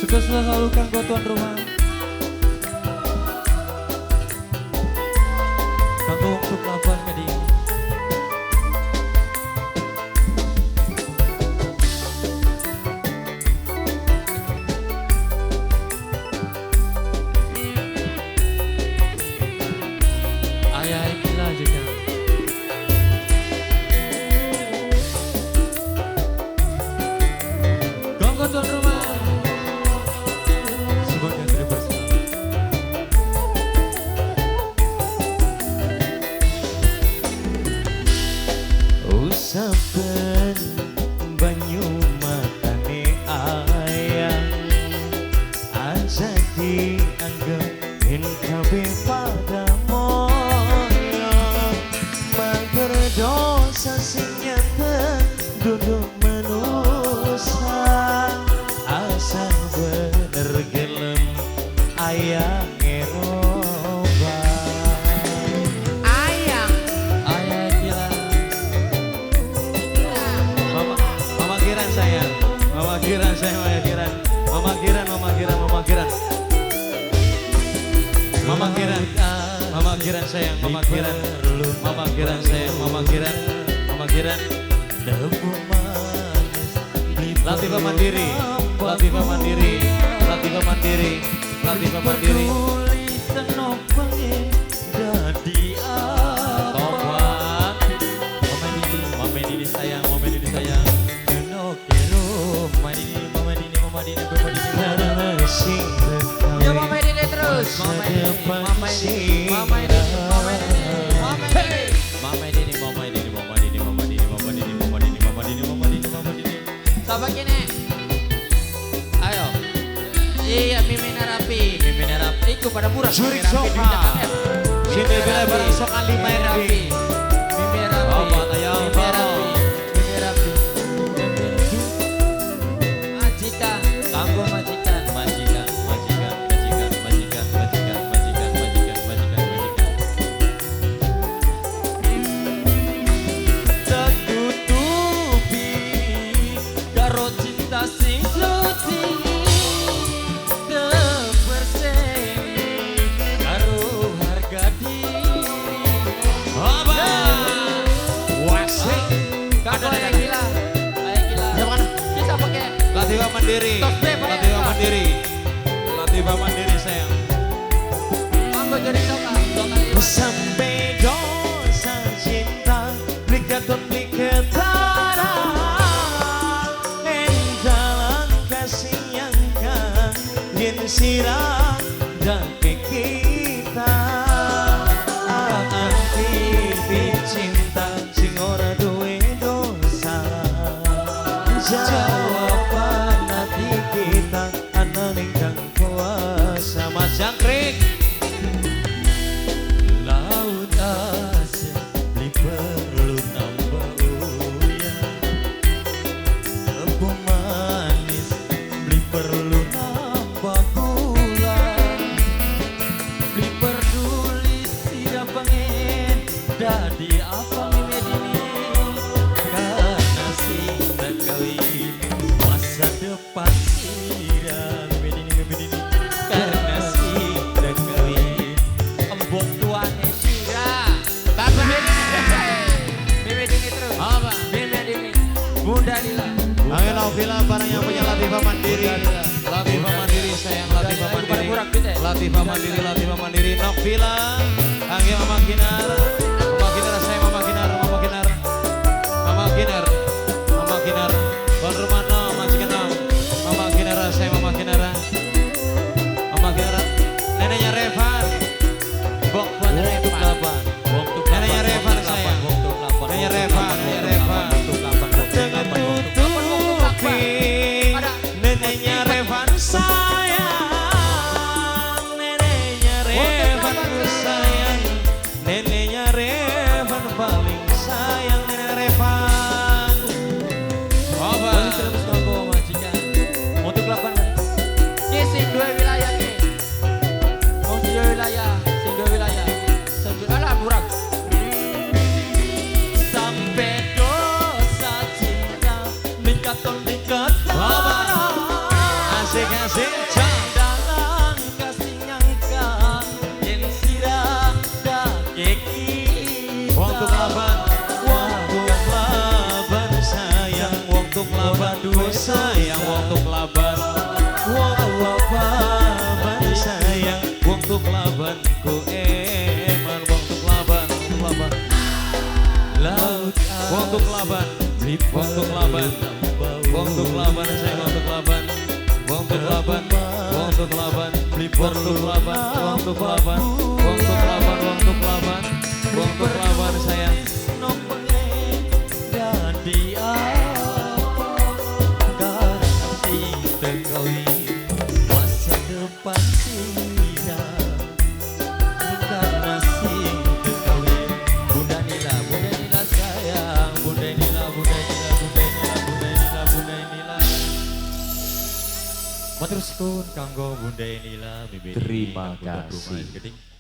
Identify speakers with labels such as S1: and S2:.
S1: Sukses selalu kanggo tuan rumah. Kanggo untuk lapan kadi. Ayah gila juga. Kanggo tuan rumah.
S2: Saben banyu matane ayang aja dianggap yen kabeh pada moyo mager dosa sing nyata duduk manusa asal bener gelem ayang Mama Kiran sayang, Mama Kiran sayang, Mama Kiran debu manis Latifah Mandiri Latifah Mandiri Latifah Mandiri Latifah Mandiri dadi apa Mama Dini sayang Mama Dini sayang Mama Dini
S3: ya Mama Dini terus Mama Dini Siapa kini? Ayo. Iya Mimina Rapi. Iku pada murah.
S2: Jurik soka. Sini bila barang soka 5 Rapi.
S3: Mimina Rapi. Majikan. Tanggung majikan.
S1: Sing suci keperseni karo harga diri
S2: Wasik
S3: kado yang gila kita pakai
S2: Latifah Mandiri sayang
S3: manggo jadi soka
S2: sampai dosa cinta likaton sirah dake kita anti cinta sing ora duwe dosa jawaban hati kita ana ning kang kuasa Mas Jangkrik laut asa li perlu nambah uya debu manis li perlu
S1: dadi apa Mimedini karena cinta kawin masa depan sira Mimedini karena cinta kawin embok tuane sira
S3: Bapak Mimedini terus apa Mimedini Bunda Lila
S2: Angin Novila barang yang punya Latifah Mandiri sayang Latifah Mandiri Novila Angin Mama Kinar sayang Mama Kinar Tuan rumah no majikan no Mama Kinar sayang Mama Kinar neneknya Revan bok buat Revan neneknya Revan sayang neneknya Revan dengan tutupi neneknya Revan sayang neneknya Revan sayang neneknya Revan paling sayang nenek Revan
S1: terus kanggo majikan untuk lapan
S3: sing dua wilayah nih sing dua wilayah alah murah
S1: sampai dosa cinta dekat
S2: asik kelaban kowe sayang wong tuk kelaban. Wawaban sayang wong tuk kelaban ku eman wong tuk kelaban laut wong tuk kelaban wong tuk kelaban wong tuk kelaban sayang wong tuk kelaban wong tuk kelaban wong tuk kelaban wong tuk kelaban wong tuk kelaban wong tuk kelaban wong tuk kelaban wong tuk kelaban sayang
S1: Jadi apa garansi terkawin masa depan tidak karena sing terkawin Bunda Nila sayang Bunda Nila matur suwun kanggo Bunda Nila
S2: Terima kasih.